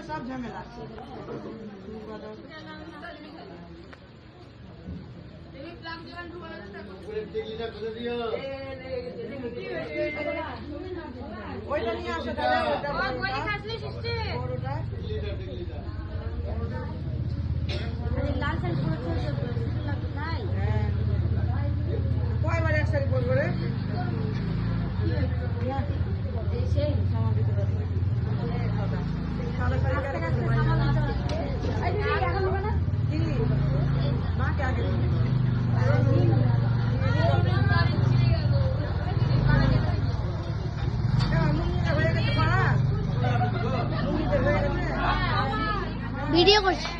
সব ঝামেলা ওইটা নিয়ে আসো কয়বার একসাথে করবো রে সেই মাকে আগে ভিডিও করছি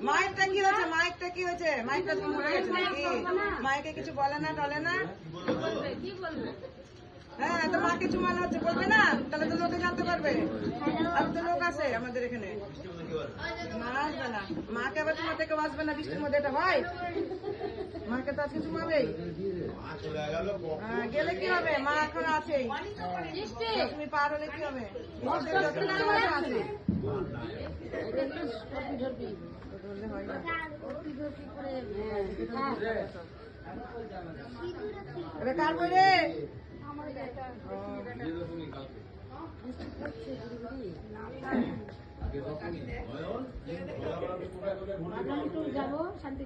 মাইকটা কি হয়েছে মাইকটা কি হয়েছে মাইকটা তুমি মরে গেছে নাকি মাইকে কিছু বলে না টলে না হ্যাঁ তো মাকে চুমানো হচ্ছে বলবে না তাহলে তো লোকে জানতে পারবে আর তো লোক আছে আমাদের এখানে মা আসবে না মাকে আবার তোমার থেকে আসবে না বৃষ্টির মধ্যে এটা হয় মাকে তো আজকে চুমাবেই গেলে কি হবে মা এখন আছেই তুমি পার হলে কি হবে আছে এটা কার বই রে যাবো শান্তি